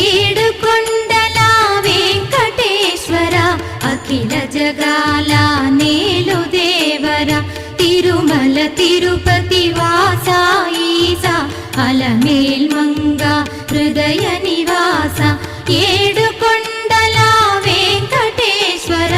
ఏడుకొండల వెంకటేశ్వర అఖిల జగాల నేలు దేవర తిరుమల తిరుపతి వాస ఈసా అలమేల్ మంగ హృదయ నివాస ఏడుకొండల వెంకటేశ్వర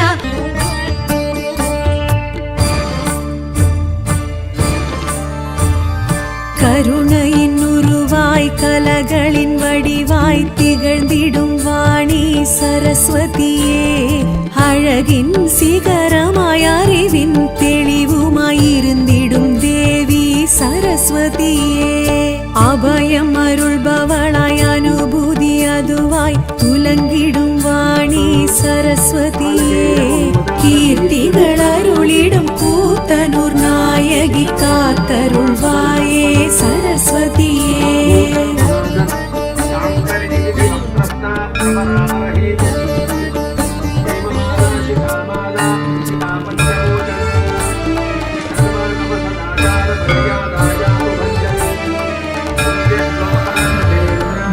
கருணையின் உருவாய் கலகளின் வடிவாய் திகழ்ந்திடும் வாணி சரஸ்வதியே அழகின் சிகரமாய் அறிவின் தெளிவுமாயிருந்திடும் தேவி சரஸ்வதியே அபயம் அருள்பவளாய் அனுபூதி அதுவாய் துலங்கிடும் வாணி சரஸ்வதியே கீர்த்திகள் அருளிடும் கூத்தனூர் நாயகி காத்தருள்வாயே சரஸ்வதியே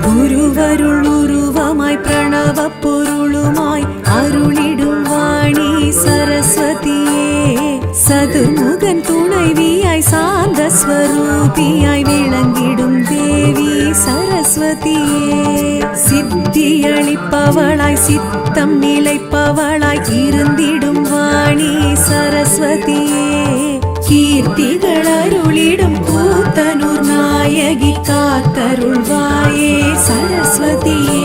குருவருள் உருவமாய் பிரணவ பொருளுமாய் அருளிடும் வாணி சரஸ்வதியே சதுர்முகன் துணைவியாய் சாந்த ஸ்வரூபியாய் விளங்கிடும் தேவி சரஸ்வதியே சித்தியளிப்பவளாய் சித்தம் நிலைப்பவளாய் இருந்திடும் வாணி சரஸ்வதியே கீர்த்திகள் அருளிடும் கூத்தனூர் நாயகி காத்தருள்வாயே சரஸ்வதியே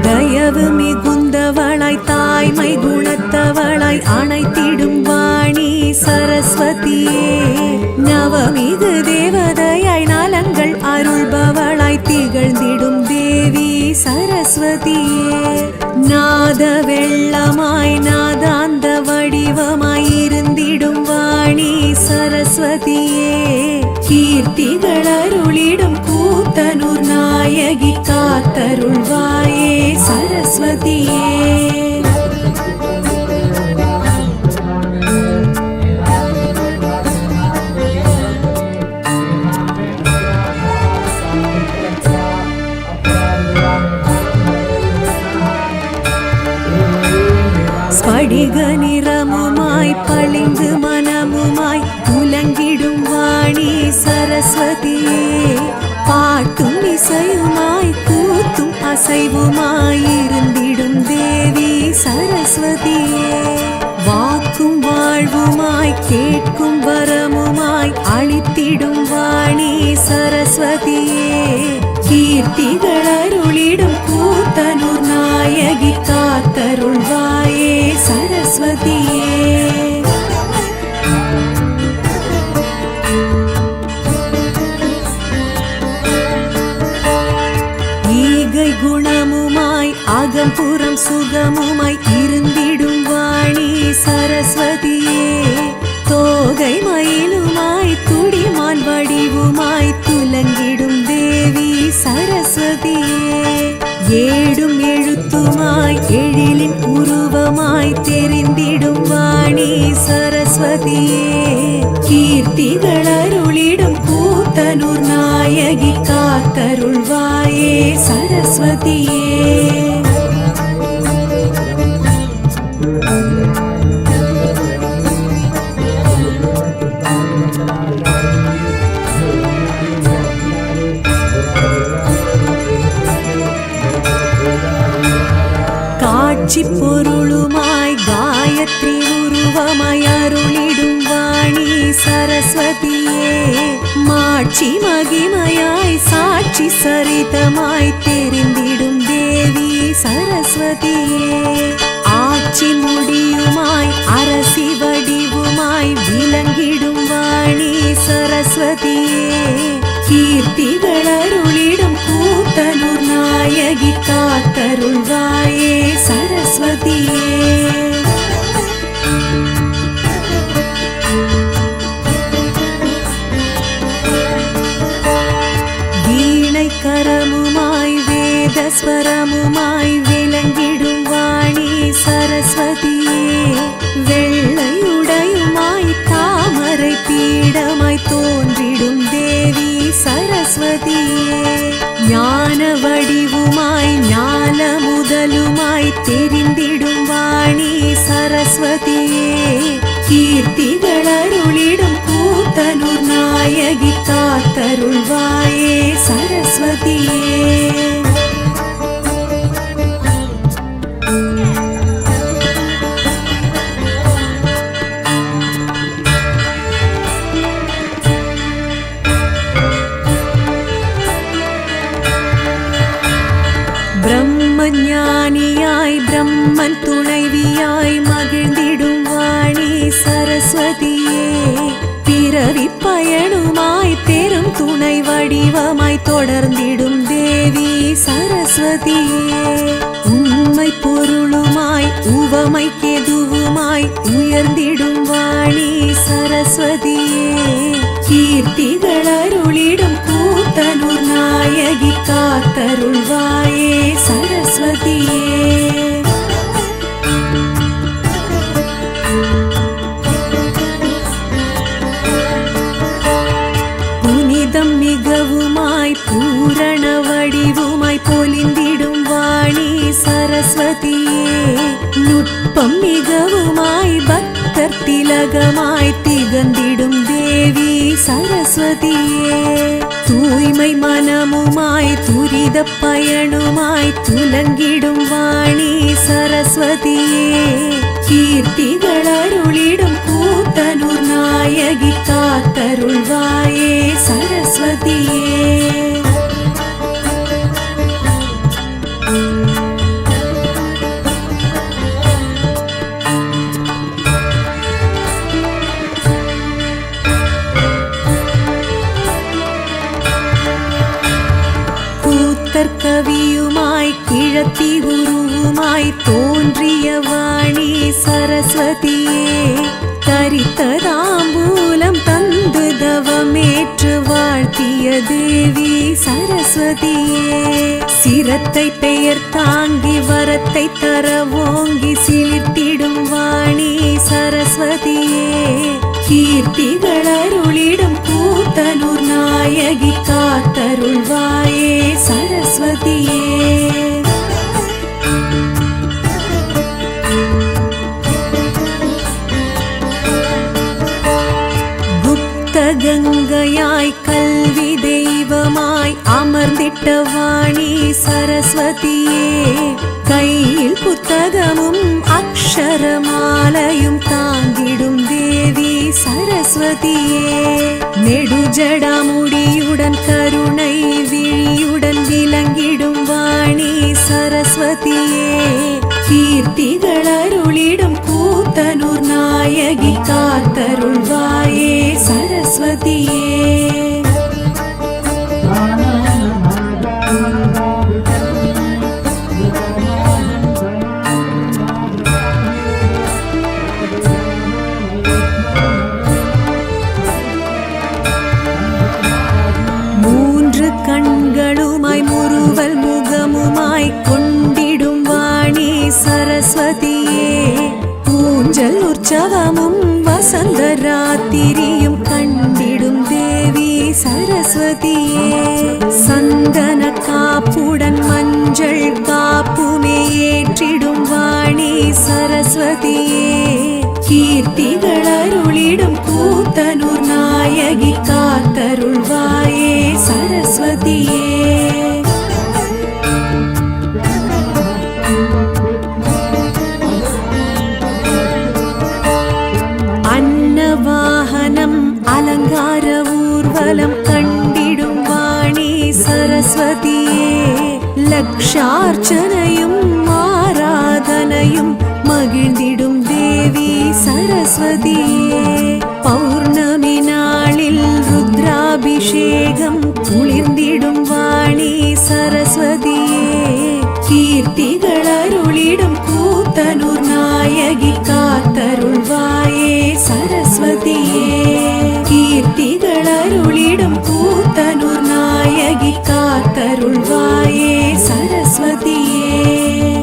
தயவு மிகுந்தவளாய் தாய்மை குணத்தவளாய் அணைத்திடும் வாணி சரஸ்வதியே நவமிகு தேவதையாய் நலங்கள் அருள்பவளாய் திகழ்ந்திடும் தேவி சரஸ்வதியே நாத வெள்ளமாய் நாதாந்த வடிவமாய் இருந்திடும் வாணி சரஸ்வதியே கீர்த்திகள் அருளிடும் கூத்தனூர் நாயகி காத்தருள்வாயே சரஸ்வதியே ஸ்படிக நிறமுமாய் பளிங்கு மனமுமாய் உலங்கிடும் வாணி சரஸ்வதியே பாட்டும் இசையுமாய் கூத்தும் அசைவுமாய் இருந்திடும் தேவி சரஸ்வதியே வாக்கும் வாழ்வுமாய் கேட்கும் வரமுமாய் அளித்திடும் வாணி சரஸ்வதியே கீர்த்திகள் அருளிடும் கூத்தனூர் நாயகி காத்தருள்வாயே சரஸ்வதியே ஈகை குணமுமாய் அகம்புறம் சுகமுமாய் இருந்திடும் வாணி சரஸ்வதியே தோகை மயிலுமாய் துடிமான் வடிவுமாய் துலங்கிடும் தேவி சரஸ்வதியே ஏடும் எழுத்துமாய் எழிலின் உருவமாய் தெரிந்திடும் வாணி சரஸ்வதியே கீர்த்திகள் அருளிடும் கூத்தனூர் நாயகி காத்தருள்வாயே சரஸ்வதியே காட்சி பொருளுமாய் காயத்ரி உருவமாய் அருளிடும் வாணி சரஸ்வதியே மாட்சி மகிமையாய் சாட்சி சரிதமாய் தெரிந்திடும் தேவி சரஸ்வதியே ஆட்சி முடியுமாய் அரசி வடிவுமாய் விளங்கிடும் வாணி சரஸ்வதியே கீர்த்திகள் அருளிடும் கூத்தனூர் நாயகி காத்தருள்வாயே சரஸ்வதியே வீணை கரமுமாய் வேதஸ்வரமுமாய் விளங்கிடும் வாணி சரஸ்வதியே வெள்ளையுடையுமாய் கீர்த்திகள் அருளிடும் கூத்தனூர் நாயகி காத்தருள்வாயே சரஸ்வதியே. பிரம்மஞானியாய் பிரம்மன் துணைவியாய் மகிழ்ந்திடும் வாணி சரஸ்வதியே. பிறவி பயனுமாய் பெரும் துணை வடிவமாய் தொடர்ந்திடும் தேவி சரஸ்வதியே. உண்மை பொருளுமாய் உவமை கெதுவுமாய் உயர்ந்திடும் வாணி சரஸ்வதியே. கீர்த்திகள் அருளிடும் கூத்தனூர் நாயகி காத்தருள்வாயே சரஸ்வதியே. புனிதம் மிகவுமாய் பூரண வடிவுமாய் பொலிந்திடும் வாணி சரஸ்வதியே. நுட்பம் மிகவுமாய் பக்தர் திலகமாய் திகழ்ந்திடும் தேவி சரஸ்வதியே. தூய்மை மனமுமாய் துரித பயனுமாய் துலங்கிடும் வாணி சரஸ்வதியே. கீர்த்திகள் அருளிடும் கூத்தனூர் நாயகி காத்தருள்வாயே சரஸ்வதியே. கவியுமாய் கிழத்தி உருவுமாய் தோன்றிய வாணி சரஸ்வதியே. தரித்ததாம்பூலம் தந்து தவமேற்று வாழ்த்திய தேவி சரஸ்வதியே. சிரத்தை பெயர் தாங்கி வரத்தை தர ஓங்கி சிலிர்த்திடும் வாணி சரஸ்வதியே. கீர்த்திகள் அருளிடும் கூத்தனூர் நாயகி காத்தருள்வாயே சரஸ்வதியே. குப்த கங்கையாய் கல்வி தெய்வமாய் அமர்ந்திட்ட வாணி சரஸ்வதியே. கையில் புத்தகமும் அக்ஷரமாலையும் தாங்கிடும் தேவி சரஸ்வதியே. நெடுஜடாமுடியுடன் கருணை விழியுடன் விளங்கிடும் வாணி சரஸ்வதியே. கீர்த்திகள் அருளிடும் கூத்தனூர் நாயகி காத்தருள்வாயே சரஸ்வதியே. கண்களுமாய் முறுவல் முகமுமாய் கொண்டிடும் வாணி சரஸ்வதியே. ஊஞ்சல் உற்சவமும் வசந்த ராத்திரியும் கண்டிடும் தேவி சரஸ்வதியே. சந்தன காப்புடன் மஞ்சள் காப்புமே ஏற்றிடும் வாணி சரஸ்வதியே. கீர்த்திகள் அருளிடும் கூத்தனூர் நாயகி காத்தருள்வாயே சரஸ்வதியே. அன்னவாகனம் அலங்கார ஊர்வலம் கண்டிடும் வாணி சரஸ்வதியே. லக்ஷார்ச்சனையும் ஆராதனையும் மகிழ்ந்திடும் தேவி சரஸ்வதியே. பௌர்ணமி நாளில் ருத்ராபிஷேகம் குளிர்ந்திடும் வாணி சரஸ்வதியே. கீர்த்திகள் அருளிடும் கூத்தனூர் நாயகி காத்தருள்வாயே சரஸ்வதியே. கீர்த்திகள் அருளிடும் கூத்தனூர் நாயகி காத்தருள்வாயே சரஸ்வதியே.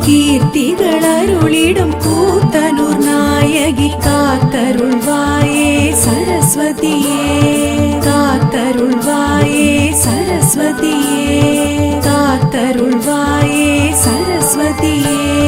கீர்த்திகள் அருளிடும் கூத்தனூர் நாயகி காத்தருள்வாயே சரஸ்வதியே. காத்தருள்வாயே சரஸ்வதியே. காத்தருள்வாயே சரஸ்வதியே.